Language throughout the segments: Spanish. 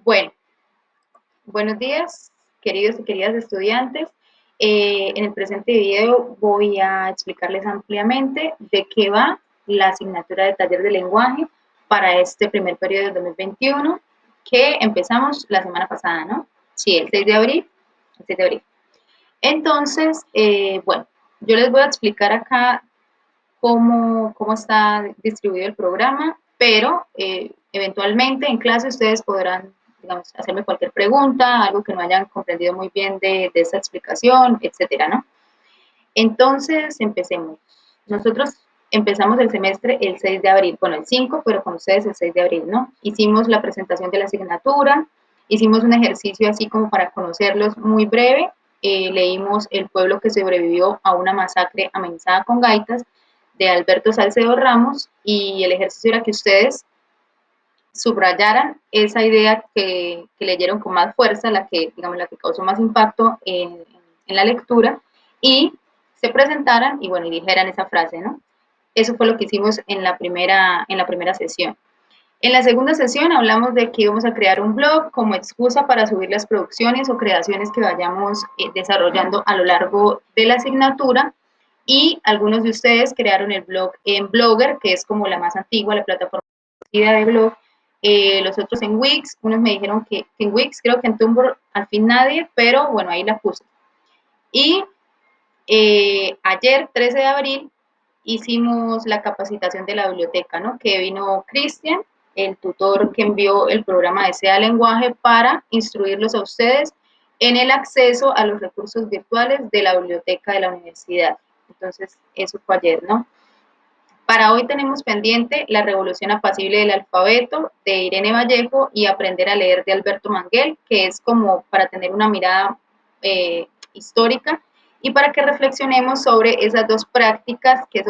Bueno, buenos días, queridos y queridas estudiantes. En el presente video voy a explicarles ampliamente de qué va la asignatura de taller de lenguaje para este primer periodo del 2021 que empezamos la semana pasada, ¿no? Sí, el 6 de abril. El 6 de abril. Entonces, bueno, yo les voy a explicar acá cómo está distribuido el programa, pero eventualmente en clase ustedes podrán, digamos, hacerme cualquier pregunta, algo que no hayan comprendido muy bien de esta explicación, etcétera, ¿no? Entonces, empecemos. Nosotros empezamos el semestre el 6 de abril, bueno, el 5, pero con ustedes el 6 de abril, ¿no? Hicimos la presentación de la asignatura, hicimos un ejercicio así como para conocerlos muy breve, leímos El pueblo que sobrevivió a una masacre amenazada con gaitas, de Alberto Salcedo Ramos, y el ejercicio era que ustedes subrayaran esa idea que leyeron con más fuerza, digamos, la que causó más impacto en la lectura, y se presentaran y bueno, y dijeran esa frase, ¿no? Eso fue lo que hicimos en la primera sesión. En la segunda sesión hablamos de que íbamos a crear un blog como excusa para subir las producciones o creaciones que vayamos desarrollando a lo largo de la asignatura, y algunos de ustedes crearon el blog en Blogger, que es como la más antigua, la plataforma de blog, los otros en Wix, unos me dijeron que en Wix, creo que en Tumblr al fin nadie, pero bueno, ahí la puse. Y ayer, 13 de abril, hicimos la capacitación de la biblioteca, ¿no? Que vino Cristian, el tutor que envió el programa de SEA Lenguaje para instruirlos a ustedes en el acceso a los recursos virtuales de la biblioteca de la universidad. Entonces, eso fue ayer, ¿no? Para hoy tenemos pendiente La revolución apacible del alfabeto de Irene Vallejo y Aprender a leer de Alberto Manguel, que es como para tener una mirada histórica y para que reflexionemos sobre esas dos prácticas que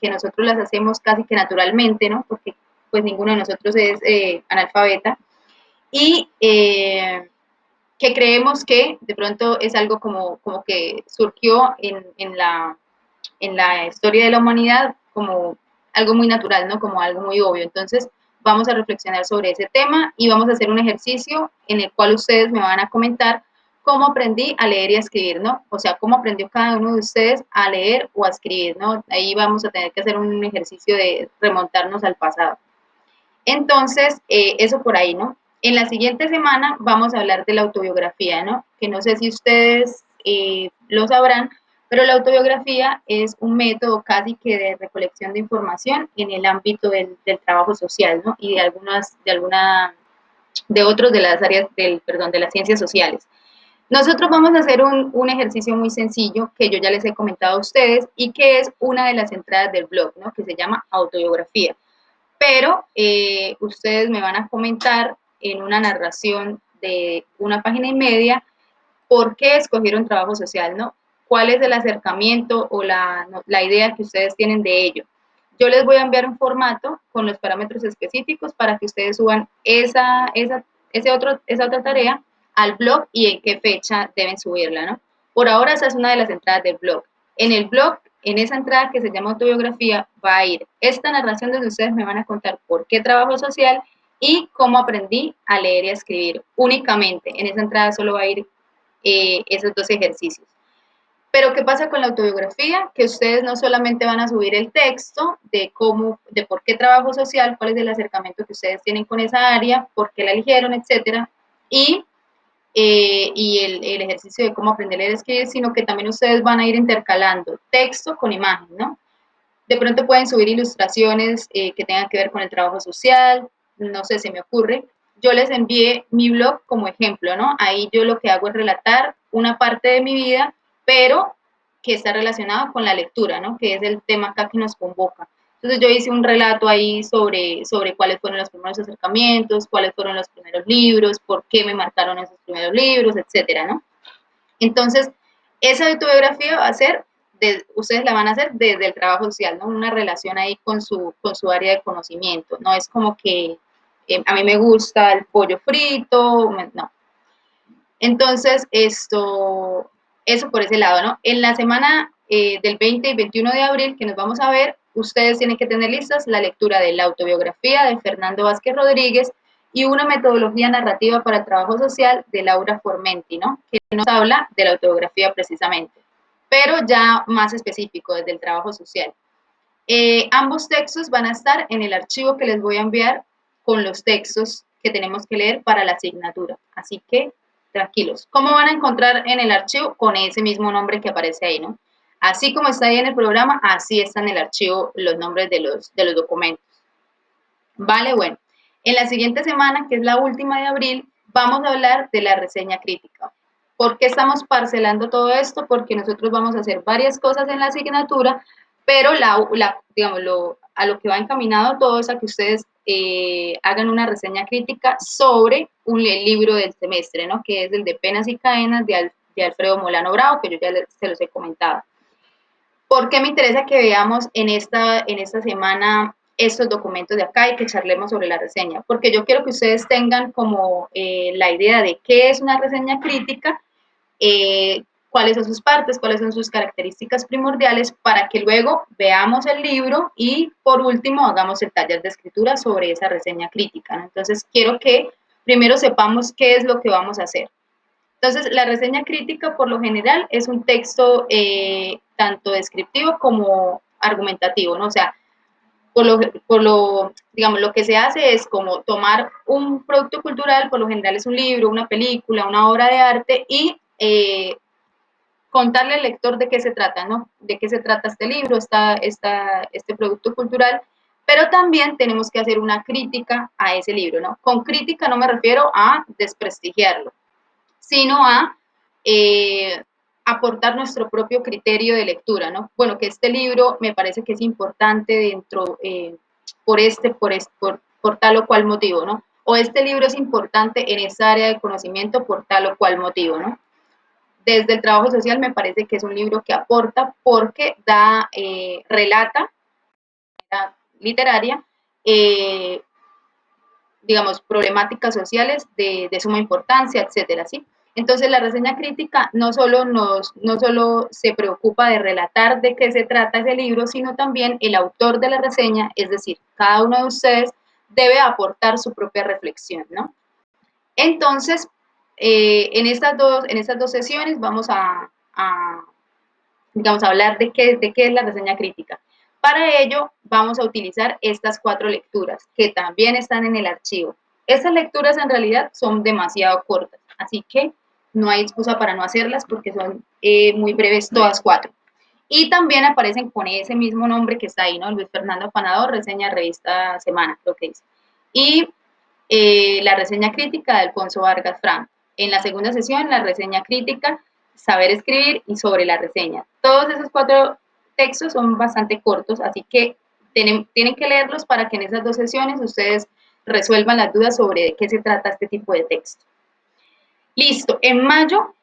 nosotros las hacemos casi que naturalmente, ¿no? Porque pues ninguno de nosotros es analfabeta, y que creemos que de pronto es algo como que surgió en la historia de la humanidad como algo muy natural, ¿no? Como algo muy obvio. Entonces, vamos a reflexionar sobre ese tema y vamos a hacer un ejercicio en el cual ustedes me van a comentar cómo aprendí a leer y a escribir, ¿no? O sea, cómo aprendió cada uno de ustedes a leer o a escribir, ¿no? Ahí vamos a tener que hacer un ejercicio de remontarnos al pasado. Entonces, eso por ahí, ¿no? En la siguiente semana vamos a hablar de la autobiografía, ¿no? Que no sé si ustedes lo sabrán, pero la autobiografía es un método casi que de recolección de información en el ámbito del trabajo social, ¿no? Y de otros de las áreas de las ciencias sociales. Nosotros vamos a hacer un ejercicio muy sencillo que yo ya les he comentado a ustedes y que es una de las entradas del blog, ¿no? Que se llama autobiografía, pero ustedes me van a comentar en una narración de una página y media por qué escogieron trabajo social, ¿no? ¿Cuál es el acercamiento o la idea que ustedes tienen de ello? Yo les voy a enviar un formato con los parámetros específicos para que ustedes suban esa otra tarea al blog y en qué fecha deben subirla, ¿no? Por ahora esa es una de las entradas del blog. En el blog, en esa entrada que se llama autobiografía, va a ir esta narración donde ustedes me van a contar por qué trabajo social y cómo aprendí a leer y a escribir. Únicamente en esa entrada solo va a ir esos dos ejercicios. Pero ¿qué pasa con la autobiografía? Que ustedes no solamente van a subir el texto de por qué trabajo social, cuál es el acercamiento que ustedes tienen con esa área, por qué la eligieron, etcétera, y el ejercicio de cómo aprender a leer y escribir, sino que también ustedes van a ir intercalando texto con imagen, ¿no? De pronto pueden subir ilustraciones que tengan que ver con el trabajo social, no sé, se me ocurre. Yo les envié mi blog como ejemplo, ¿no? Ahí yo lo que hago es relatar una parte de mi vida, pero que está relacionado con la lectura, ¿no? Que es el tema acá que nos convoca. Entonces yo hice un relato ahí sobre cuáles fueron los primeros acercamientos, cuáles fueron los primeros libros, por qué me marcaron esos primeros libros, etcétera, ¿no? Entonces, esa autobiografía va a ser, ustedes la van a hacer desde el trabajo social, ¿no? Una relación ahí con su área de conocimiento. No es como que a mí me gusta el pollo frito, no. Entonces, eso por ese lado, ¿no? En la semana del 20 y 21 de abril que nos vamos a ver, ustedes tienen que tener listas la lectura de la autobiografía de Fernando Vázquez Rodríguez y una metodología narrativa para el trabajo social de Laura Formenti, ¿no? Que nos habla de la autobiografía precisamente, pero ya más específico desde el trabajo social. Ambos textos van a estar en el archivo que les voy a enviar con los textos que tenemos que leer para la asignatura. Así que tranquilos. ¿Cómo van a encontrar en el archivo? Con ese mismo nombre que aparece ahí, ¿no? Así como está ahí en el programa, así está en el archivo los nombres de los documentos. Vale, bueno. En la siguiente semana, que es la última de abril, vamos a hablar de la reseña crítica. ¿Por qué estamos parcelando todo esto? Porque nosotros vamos a hacer varias cosas en la asignatura, pero digamos, a lo que va encaminado todo es a que ustedes hagan una reseña crítica sobre el libro del semestre, ¿no? Que es el de Penas y Cadenas de Alfredo Molano Bravo, que yo ya se los he comentado. ¿Por qué me interesa que veamos en esta semana estos documentos de acá y que charlemos sobre la reseña? Porque yo quiero que ustedes tengan como la idea de qué es una reseña crítica, cuáles son sus partes, cuáles son sus características primordiales, para que luego veamos el libro y por último hagamos el taller de escritura sobre esa reseña crítica, ¿no? Entonces quiero que primero sepamos qué es lo que vamos a hacer. Entonces, la reseña crítica, por lo general, es un texto tanto descriptivo como argumentativo, ¿no? O sea, digamos, lo que se hace es como tomar un producto cultural, por lo general es un libro, una película, una obra de arte, y contarle al lector de qué se trata, ¿no? De qué se trata este libro, este producto cultural, pero también tenemos que hacer una crítica a ese libro, ¿no? Con crítica no me refiero a desprestigiarlo, sino a aportar nuestro propio criterio de lectura, ¿no? Bueno, que este libro me parece que es importante dentro, por tal o cual motivo, ¿no? O este libro es importante en esta área de conocimiento por tal o cual motivo, ¿no? Desde el trabajo social me parece que es un libro que aporta porque relata literaria, digamos, problemáticas sociales de suma importancia, etcétera, ¿sí? Entonces, la reseña crítica no solo se preocupa de relatar de qué se trata ese libro, sino también el autor de la reseña, es decir, cada uno de ustedes debe aportar su propia reflexión, ¿no? Entonces, en estas dos sesiones vamos digamos, a hablar de qué es la reseña crítica. Para ello, vamos a utilizar estas 4 lecturas, que también están en el archivo. Estas lecturas en realidad son demasiado cortas, así que no hay excusa para no hacerlas porque son muy breves todas 4. Y también aparecen con ese mismo nombre que está ahí, ¿no? Luis Fernando Afanador, reseña revista Semana, creo que dice. Y la reseña crítica de Alfonso Vargas Franco. En la segunda sesión, la reseña crítica, saber escribir y sobre la reseña. Todos esos 4 textos son bastante cortos, así que tienen que leerlos para que en esas 2 sesiones ustedes resuelvan las dudas sobre de qué se trata este tipo de texto. Listo, en mayo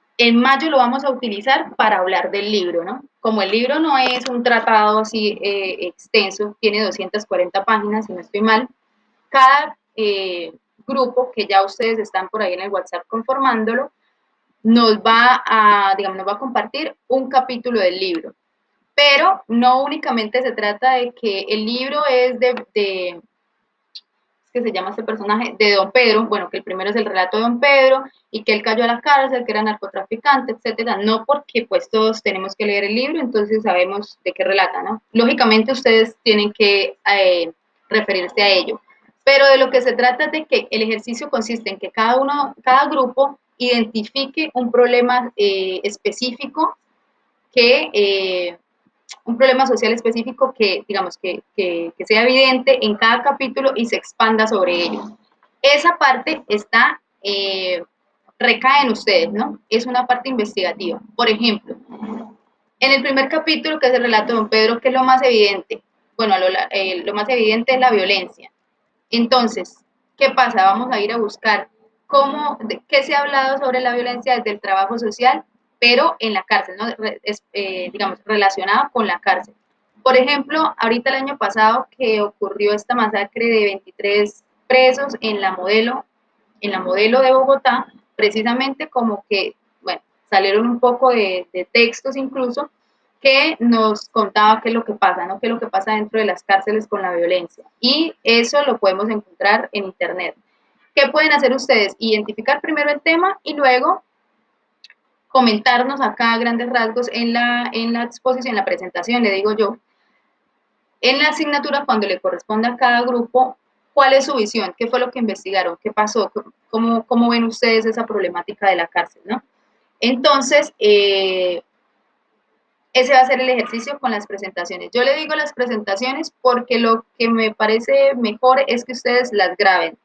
lo vamos a utilizar para hablar del libro, ¿no? Como el libro no es un tratado así extenso, tiene 240 páginas, si no estoy mal, cada grupo que ya ustedes están por ahí en el WhatsApp conformándolo, nos va a compartir un capítulo del libro. Pero no únicamente se trata de que el libro es que se llama este personaje, de Don Pedro, bueno, que el primero es el relato de Don Pedro, y que él cayó a la cárcel, que era narcotraficante, etcétera, no porque pues todos tenemos que leer el libro, entonces sabemos de qué relata, ¿no? Lógicamente ustedes tienen que referirse a ello, pero de lo que se trata es de que el ejercicio consiste en que cada grupo identifique un problema específico un problema social específico que, digamos, que sea evidente en cada capítulo y se expanda sobre ello. Esa parte recae en ustedes, ¿no? Es una parte investigativa. Por ejemplo, en el primer capítulo, que es el relato de Don Pedro, ¿qué es lo más evidente? Bueno, lo más evidente es la violencia. Entonces, ¿qué pasa? Vamos a ir a buscar qué se ha hablado sobre la violencia desde el trabajo social, pero en la cárcel, ¿no? Digamos, relacionado con la cárcel. Por ejemplo, ahorita el año pasado que ocurrió esta masacre de 23 presos en la modelo de Bogotá, precisamente como que, bueno, salieron un poco de textos incluso que nos contaba qué es lo que pasa, ¿no? Qué es lo que pasa dentro de las cárceles con la violencia. Y eso lo podemos encontrar en internet. ¿Qué pueden hacer ustedes? Identificar primero el tema y luego comentarnos acá a grandes rasgos en la exposición, en la presentación, le digo yo, en la asignatura cuando le corresponde a cada grupo, ¿cuál es su visión? ¿Qué fue lo que investigaron? ¿Qué pasó? ¿Cómo ven ustedes esa problemática de la cárcel? ¿No? Entonces, ese va a ser el ejercicio con las presentaciones. Yo le digo las presentaciones porque lo que me parece mejor es que ustedes las graben.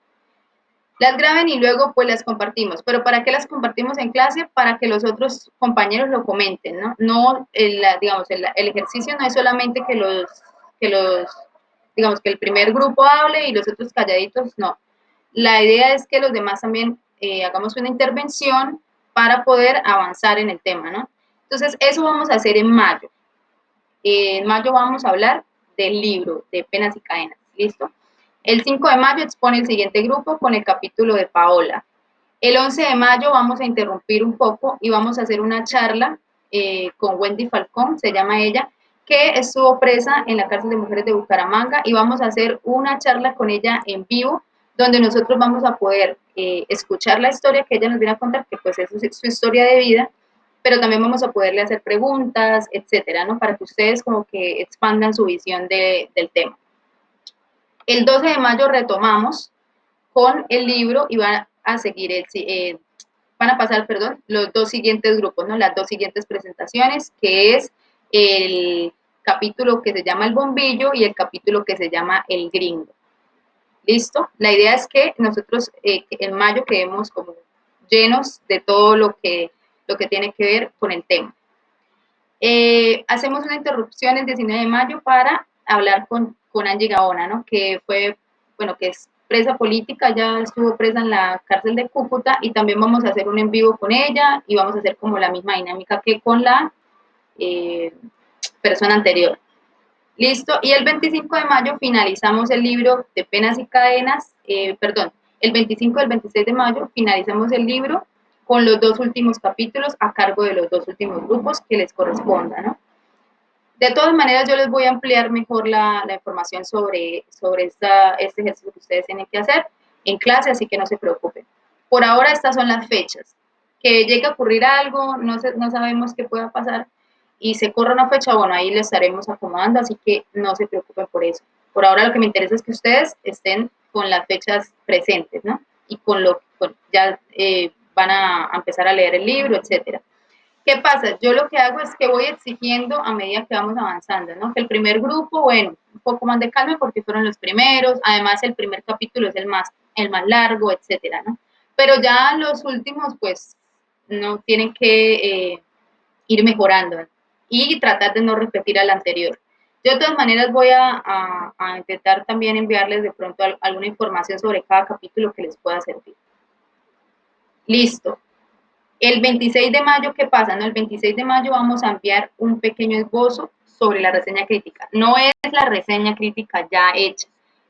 Las graben y luego pues las compartimos. ¿Pero para qué las compartimos en clase? Para que los otros compañeros lo comenten, ¿no? No, digamos, el ejercicio no es solamente digamos, que el primer grupo hable y los otros calladitos, no. La idea es que los demás también hagamos una intervención para poder avanzar en el tema, ¿no? Entonces, eso vamos a hacer en mayo. En mayo vamos a hablar del libro de Penas y Cadenas, ¿listo? El 5 de mayo expone el siguiente grupo con el capítulo de Paola. El 11 de mayo vamos a interrumpir un poco y vamos a hacer una charla con Wendy Falcón, se llama ella, que estuvo presa en la cárcel de mujeres de Bucaramanga y vamos a hacer una charla con ella en vivo, donde nosotros vamos a poder escuchar la historia que ella nos viene a contar, que pues es su historia de vida, pero también vamos a poderle hacer preguntas, etcétera, ¿no? Para que ustedes como que expandan su visión del tema. El 12 de mayo retomamos con el libro y van a seguir van a pasar, perdón, los dos siguientes grupos, ¿no? Las dos siguientes presentaciones, que es el capítulo que se llama El Bombillo y el capítulo que se llama El Gringo. ¿Listo? La idea es que nosotros en mayo quedemos como llenos de todo lo que tiene que ver con el tema. Hacemos una interrupción el 19 de mayo para hablar con Angie Gaona, ¿no? Que fue, bueno, que es presa política, ya estuvo presa en la cárcel de Cúcuta y también vamos a hacer un en vivo con ella y vamos a hacer como la misma dinámica que con la persona anterior. Listo, y el 25 de mayo finalizamos el libro de Penas y Cadenas, perdón, el 25 y el 26 de mayo finalizamos el libro con los dos últimos capítulos a cargo de los dos últimos grupos que les corresponda, ¿no? De todas maneras, yo les voy a ampliar mejor la información sobre este ejercicio que ustedes tienen que hacer en clase, así que no se preocupen. Por ahora, estas son las fechas. Que llegue a ocurrir algo, no sabemos qué pueda pasar, y se corra una fecha, bueno, ahí le estaremos acomodando, así que no se preocupen por eso. Por ahora, lo que me interesa es que ustedes estén con las fechas presentes, ¿no? Y ya van a empezar a leer el libro, etcétera. ¿Qué pasa? Yo lo que hago es que voy exigiendo a medida que vamos avanzando, ¿no? Que el primer grupo, bueno, un poco más de calma porque fueron los primeros, además el primer capítulo es el más largo, etcétera, ¿no? Pero ya los últimos, pues, no tienen que ir mejorando, ¿no? Y tratar de no repetir al anterior. Yo de todas maneras voy a intentar también enviarles de pronto alguna información sobre cada capítulo que les pueda servir. Listo. El 26 de mayo, ¿qué pasa? No, el 26 de mayo vamos a enviar un pequeño esbozo sobre la reseña crítica. No es la reseña crítica ya hecha,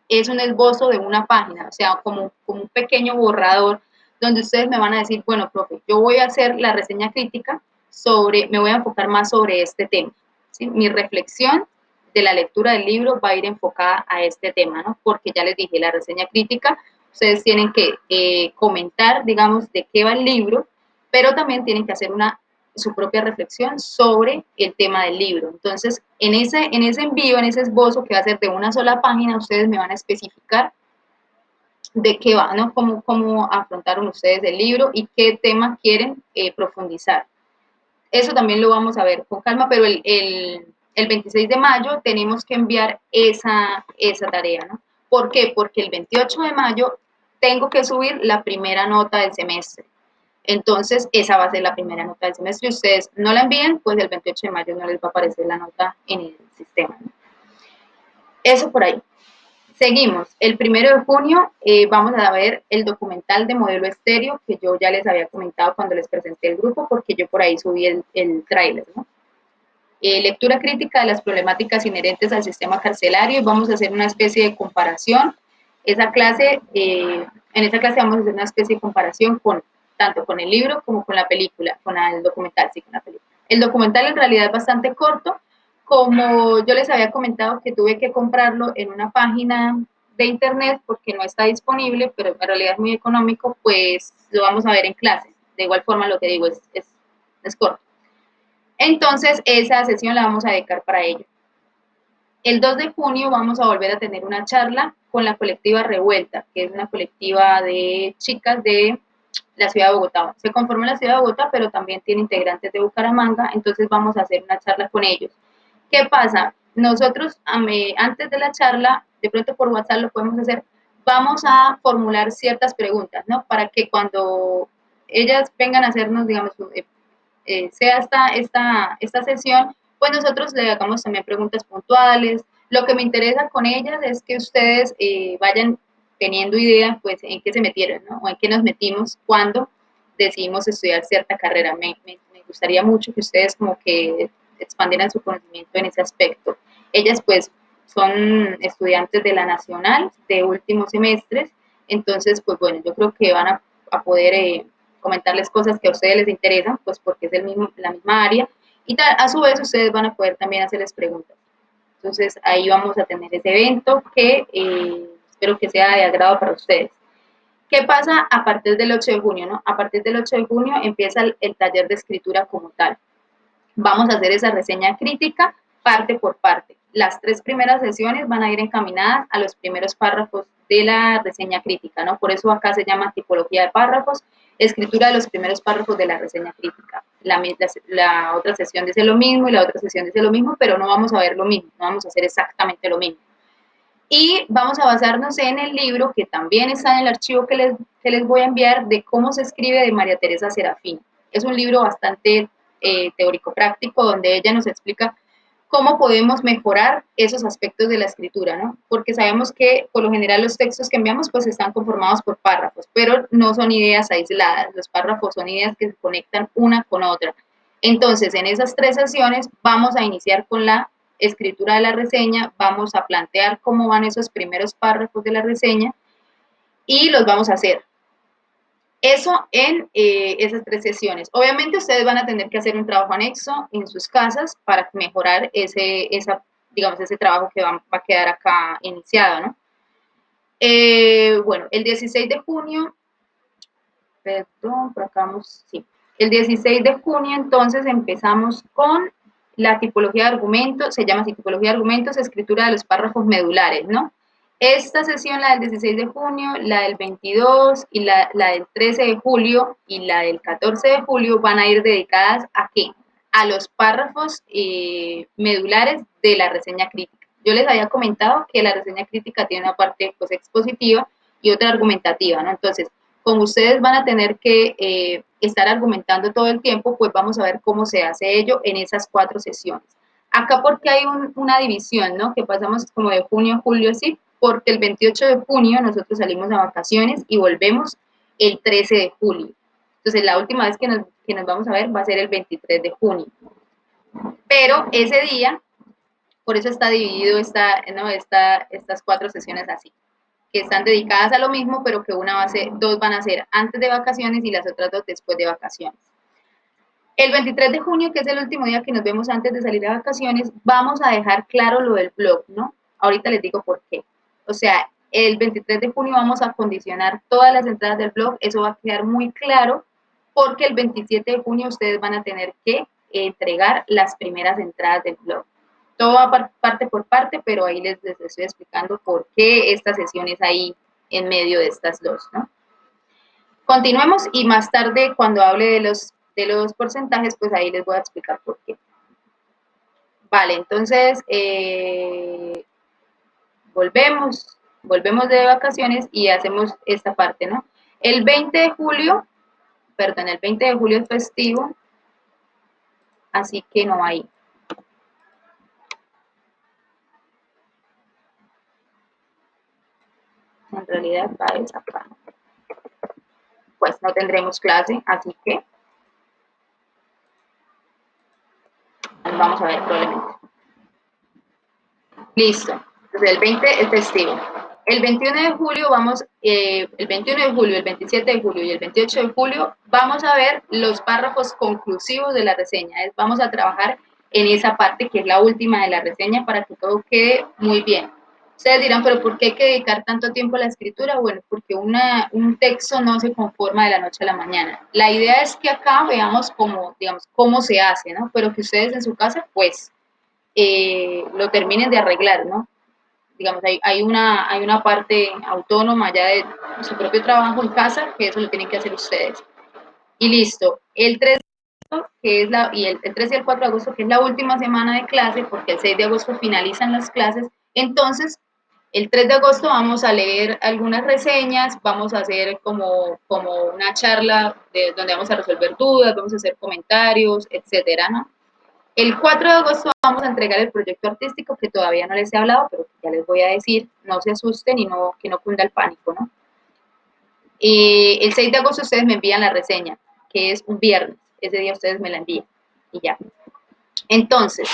es un esbozo de una página, o sea, como un pequeño borrador donde ustedes me van a decir, bueno, profe, yo voy a hacer la reseña crítica me voy a enfocar más sobre este tema. ¿Sí? Mi reflexión de la lectura del libro va a ir enfocada a este tema, ¿no? Porque ya les dije, la reseña crítica, ustedes tienen que comentar, digamos, de qué va el libro, pero también tienen que hacer su propia reflexión sobre el tema del libro. Entonces, en ese envío, en ese esbozo que va a ser de una sola página, ustedes me van a especificar de qué va, ¿no? Cómo afrontaron ustedes el libro y qué tema quieren profundizar. Eso también lo vamos a ver con calma, pero el 26 de mayo tenemos que enviar esa tarea, ¿no? ¿Por qué? Porque el 28 de mayo tengo que subir la primera nota del semestre. Entonces, esa va a ser la primera nota del semestre. Ustedes no la envíen, pues el 28 de mayo no les va a aparecer la nota en el sistema, ¿no? Eso por ahí. Seguimos. El 1 de junio vamos a ver el documental de Modelo Estéreo, que yo ya les había comentado cuando les presenté el grupo, porque yo por ahí subí el tráiler, ¿no? Lectura crítica de las problemáticas inherentes al sistema carcelario y vamos a hacer una especie de comparación. En esa clase vamos a hacer una especie de comparación tanto con el libro como con la película, con el documental, sí, con la película. El documental en realidad es bastante corto, como yo les había comentado que tuve que comprarlo en una página de internet porque no está disponible, pero en realidad es muy económico, pues lo vamos a ver en clase. De igual forma, lo que digo es corto. Entonces, esa sesión la vamos a dedicar para ello. El 2 de junio vamos a volver a tener una charla con la colectiva Revuelta, que es una colectiva de chicas de la ciudad de Bogotá. Se conforma en la ciudad de Bogotá, pero también tiene integrantes de Bucaramanga, entonces vamos a hacer una charla con ellos. ¿Qué pasa? Nosotros, antes de la charla, de pronto por WhatsApp lo podemos hacer, vamos a formular ciertas preguntas, ¿no? Para que cuando ellas vengan a hacernos, digamos, sea esta sesión, pues nosotros le hagamos también preguntas puntuales. Lo que me interesa con ellas es que ustedes vayan teniendo idea, pues, en qué se metieron, ¿no? O en qué nos metimos cuando decidimos estudiar cierta carrera. Me gustaría mucho que ustedes como que expandieran su conocimiento en ese aspecto. Ellas, pues, son estudiantes de la Nacional de últimos semestres, entonces, pues, bueno, yo creo que van a poder comentarles cosas que a ustedes les interesan, pues porque es la misma área, y a su vez ustedes van a poder también hacerles preguntas. Entonces ahí vamos a tener ese evento que espero que sea de agrado para ustedes. ¿Qué pasa a partir del 8 de junio? ¿No? A partir del 8 de junio empieza el taller de escritura como tal. Vamos a hacer esa reseña crítica parte por parte. Las 3 primeras sesiones van a ir encaminadas a los primeros párrafos de la reseña crítica, ¿no? Por eso acá se llama tipología de párrafos, escritura de los primeros párrafos de la reseña crítica. La otra sesión dice lo mismo y la otra sesión dice lo mismo, pero no vamos a ver lo mismo, no vamos a hacer exactamente lo mismo. Y vamos a basarnos en el libro que también está en el archivo que les voy a enviar de cómo se escribe de María Teresa Serafín. Es un libro bastante teórico-práctico donde ella nos explica cómo podemos mejorar esos aspectos de la escritura, ¿no? Porque sabemos que por lo general los textos que enviamos pues están conformados por párrafos, pero no son ideas aisladas, los párrafos son ideas que se conectan una con otra. Entonces, en esas 3 sesiones vamos a iniciar con la escritura de la reseña, vamos a plantear cómo van esos primeros párrafos de la reseña y los vamos a hacer. Eso en esas 3 sesiones. Obviamente ustedes van a tener que hacer un trabajo anexo en sus casas para mejorar ese trabajo que va a quedar acá iniciado, ¿no? Bueno, el 16 de junio, perdón, por acá vamos, sí. El 16 de junio entonces empezamos con la tipología de argumentos, se llama así, tipología de argumentos, escritura de los párrafos medulares, ¿no? Esta sesión, la del 16 de junio, la del 22 y la del 13 de julio y la del 14 de julio van a ir dedicadas ¿a qué? A los párrafos medulares de la reseña crítica. Yo les había comentado que la reseña crítica tiene una parte pues, expositiva y otra argumentativa, ¿no? Entonces, como ustedes van a tener que estar argumentando todo el tiempo, pues vamos a ver cómo se hace ello en esas 4 sesiones. Acá porque hay una división, ¿no? Que pasamos como de junio a julio así, porque el 28 de junio nosotros salimos a vacaciones y volvemos el 13 de julio. Entonces la última vez que nos vamos a ver va a ser el 23 de junio. Pero ese día, por eso está dividido estas 4 sesiones así, que están dedicadas a lo mismo, pero que dos van a ser antes de vacaciones y las otras 2 después de vacaciones. El 23 de junio, que es el último día que nos vemos antes de salir de vacaciones, vamos a dejar claro lo del blog, ¿no? Ahorita les digo por qué. O sea, el 23 de junio vamos a condicionar todas las entradas del blog, eso va a quedar muy claro, porque el 27 de junio ustedes van a tener que entregar las primeras entradas del blog. Todo va parte por parte, pero ahí les estoy explicando por qué esta sesión es ahí en medio de estas 2, ¿no? Continuemos y más tarde cuando hable de los porcentajes, pues ahí les voy a explicar por qué. Vale, entonces volvemos de vacaciones y hacemos esta parte, ¿no? El 20 de julio es festivo, así que no hay. En realidad va esa acá. Pues no tendremos clase, así que vamos a ver probablemente. Listo. Entonces el 20 es festivo. El 21 de julio el 21 de julio, el 27 de julio y el 28 de julio vamos a ver los párrafos conclusivos de la reseña. Vamos a trabajar en esa parte que es la última de la reseña para que todo quede muy bien. Ustedes dirán, pero ¿por qué hay que dedicar tanto tiempo a la escritura? Bueno, porque un texto no se conforma de la noche a la mañana. La idea es que acá veamos cómo, digamos, cómo se hace, ¿no? Pero que ustedes en su casa, pues, lo terminen de arreglar, ¿no? Digamos, hay una parte autónoma ya de su propio trabajo en casa, que eso lo tienen que hacer ustedes. Y listo. El 3 que es el 3 y el 4 de agosto, que es la última semana de clase, porque el 6 de agosto finalizan las clases, entonces el 3 de agosto vamos a leer algunas reseñas, vamos a hacer como una charla donde vamos a resolver dudas, vamos a hacer comentarios, etcétera, ¿no? El 4 de agosto vamos a entregar el proyecto artístico que todavía no les he hablado, pero ya les voy a decir, no se asusten y no, que no cunda el pánico, ¿no? El 6 de agosto ustedes me envían la reseña, que es un viernes, ese día ustedes me la envían y ya. Entonces,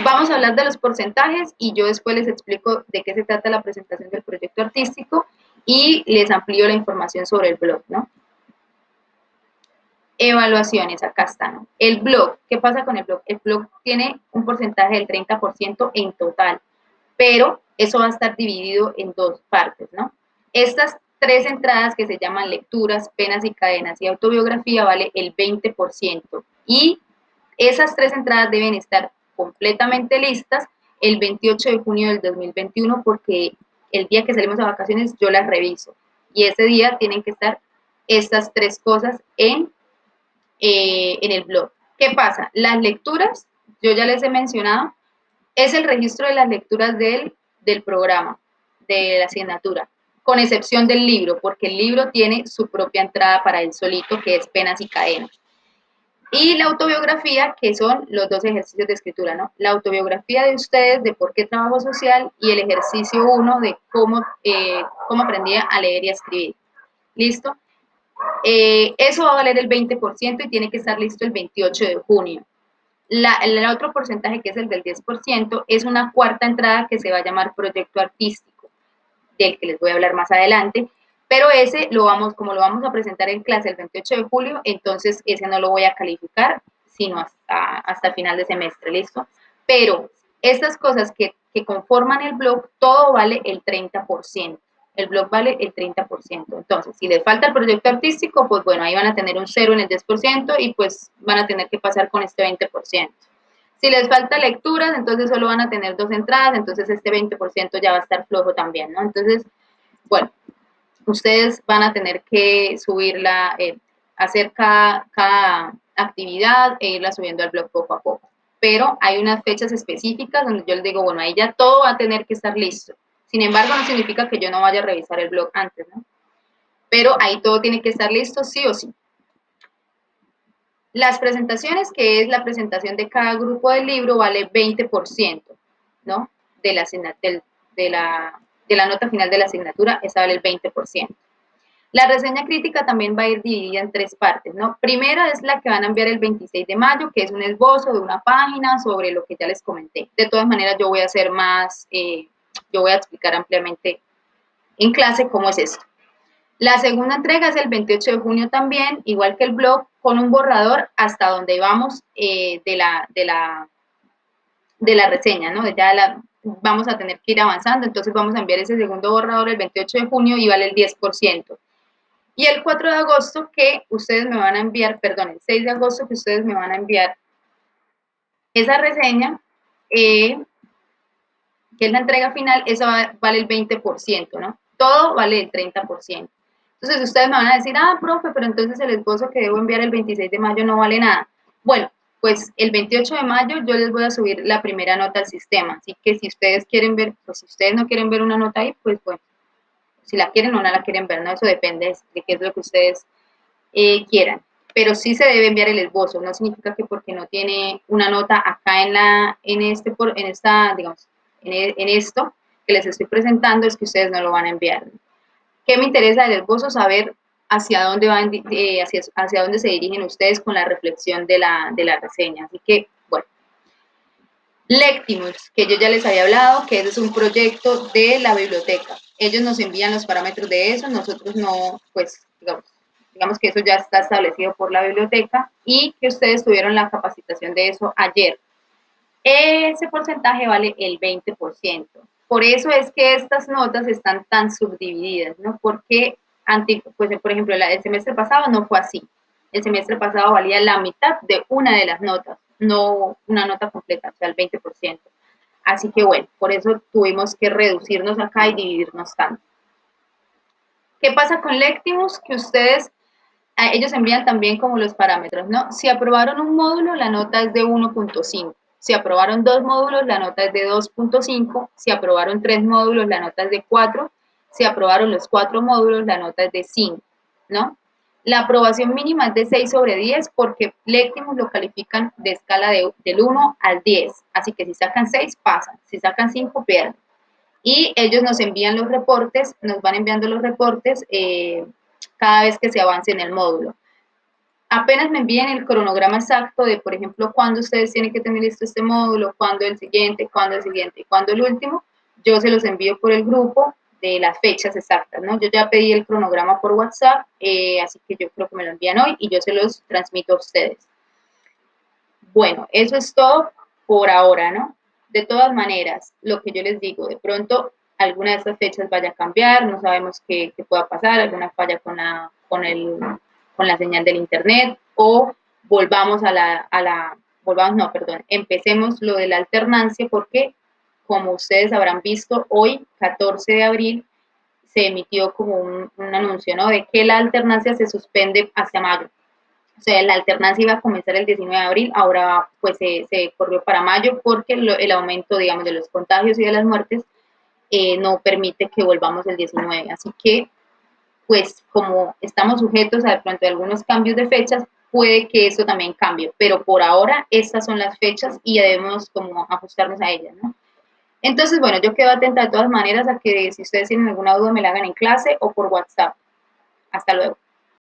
vamos a hablar de los porcentajes y yo después les explico de qué se trata la presentación del proyecto artístico y les amplío la información sobre el blog, ¿no? Evaluaciones, acá están. El blog, ¿qué pasa con el blog? El blog tiene un porcentaje del 30% en total, pero eso va a estar dividido en dos partes, ¿no? Estas tres entradas que se llaman lecturas, penas y cadenas y autobiografía vale el 20% y esas tres entradas deben estar completamente listas el 28 de junio del 2021 porque el día que salimos a vacaciones yo las reviso y ese día tienen que estar estas tres cosas en el blog. ¿Qué pasa? Las lecturas, yo ya les he mencionado, es el registro de las lecturas del programa, de la asignatura, con excepción del libro, porque el libro tiene su propia entrada para él solito, que es penas y cadenas. Y la autobiografía, que son los dos ejercicios de escritura, ¿no? La autobiografía de ustedes, de por qué trabajo social, y el ejercicio 1 de cómo aprendí a leer y a escribir. ¿Listo? Eso va a valer el 20% y tiene que estar listo el 28 de junio. El otro porcentaje, que es el del 10%, es una cuarta entrada que se va a llamar proyecto artístico, del que les voy a hablar más adelante, pero ese como lo vamos a presentar en clase el 28 de julio, entonces ese no lo voy a calificar, sino hasta el final de semestre, ¿listo? Pero estas cosas que conforman el blog, todo vale el 30%. El blog vale el 30%. Entonces, si les falta el proyecto artístico, pues bueno, ahí van a tener un 0 en el 10% y pues van a tener que pasar con este 20%. Si les falta lecturas, entonces solo van a tener dos entradas, entonces este 20% ya va a estar flojo también, ¿no? Entonces, bueno, ustedes van a tener que subirla, hacer cada actividad e irla subiendo al blog poco a poco. Pero hay unas fechas específicas donde yo les digo, bueno, ahí ya todo va a tener que estar listo. Sin embargo, no significa que yo no vaya a revisar el blog antes, ¿no? Pero ahí todo tiene que estar listo sí o sí. Las presentaciones, que es la presentación de cada grupo del libro, vale 20%, ¿no? De la, de, la, de la nota final de la asignatura, esa vale el 20%. La reseña crítica también va a ir dividida en tres partes, ¿no? Primera es la que van a enviar el 26 de mayo, que es un esbozo de una página sobre lo que ya les comenté. De todas maneras, yo voy a hacer más, yo voy a explicar ampliamente en clase cómo es esto. La segunda entrega es el 28 de junio también, igual que el blog, con un borrador hasta donde vamos de la reseña, ¿no? Vamos a tener que ir avanzando, entonces vamos a enviar ese segundo borrador el 28 de junio y vale el 10%. Y el 4 de agosto que ustedes me van a enviar, perdón, el 6 de agosto que ustedes me van a enviar esa reseña, que es la entrega final, eso vale el 20%, ¿no? Todo vale el 30%. Entonces ustedes me van a decir, profe, pero entonces el esbozo que debo enviar el 26 de mayo no vale nada. Bueno, pues el 28 de mayo yo les voy a subir la primera nota al sistema, así que si ustedes quieren ver, pues si ustedes no quieren ver una nota ahí, pues bueno, si la quieren o no la quieren ver, ¿no? Eso depende de qué es lo que ustedes quieran. Pero sí se debe enviar el esbozo, no significa que porque no tiene una nota acá en esto que les estoy presentando es que ustedes no lo van a enviar. ¿Qué me interesa del esbozo? Saber hacia dónde van, hacia dónde se dirigen ustedes con la reflexión de la reseña. Así que, bueno. Lectimus, que yo ya les había hablado, que ese es un proyecto de la biblioteca. Ellos nos envían los parámetros de eso, nosotros no, pues, digamos que eso ya está establecido por la biblioteca y que ustedes tuvieron la capacitación de eso ayer. Ese porcentaje vale el 20%. por eso es que estas notas están tan subdivididas, ¿no? Porque, pues, por ejemplo, el semestre pasado no fue así. El semestre pasado valía la mitad de una de las notas, no una nota completa, o sea, el 20%. Así que bueno, por eso tuvimos que reducirnos acá y dividirnos tanto. ¿Qué pasa con Lectimus? Que ustedes, ellos envían también como los parámetros, ¿no? Si aprobaron un módulo, la nota es de 1.5. Si aprobaron 2 módulos, la nota es de 2.5. Si aprobaron 3 módulos, la nota es de 4. Si aprobaron los 4 módulos, la nota es de 5, ¿no? La aprobación mínima es de 6 sobre 10 porque Lectimus lo califican de escala del 1 al 10. Así que si sacan 6, pasan. Si sacan 5, pierden. Y ellos nos envían los reportes, nos van enviando los reportes cada vez que se avance en el módulo. Apenas me envíen el cronograma exacto de, por ejemplo, cuándo ustedes tienen que tener listo este módulo, cuándo el siguiente, cuándo el siguiente y cuándo el último, yo se los envío por el grupo de las fechas exactas, ¿no? Yo ya pedí el cronograma por WhatsApp, así que yo creo que me lo envían hoy y yo se los transmito a ustedes. Bueno, eso es todo por ahora, ¿no? De todas maneras, lo que yo les digo, de pronto alguna de estas fechas vaya a cambiar, no sabemos qué pueda pasar, alguna falla con la señal del internet, o volvamos empecemos lo de la alternancia, porque como ustedes habrán visto, hoy, 14 de abril, se emitió como un anuncio, ¿no? De que la alternancia se suspende hacia mayo. O sea, la alternancia iba a comenzar el 19 de abril, ahora pues se corrió para mayo porque el aumento, digamos, de los contagios y de las muertes no permite que volvamos el 19. Así que, pues como estamos sujetos a de pronto a algunos cambios de fechas, puede que eso también cambie, pero por ahora estas son las fechas y debemos como ajustarnos a ellas, ¿no? Entonces, bueno, yo quedo atenta de todas maneras a que si ustedes tienen alguna duda me la hagan en clase o por WhatsApp. Hasta luego.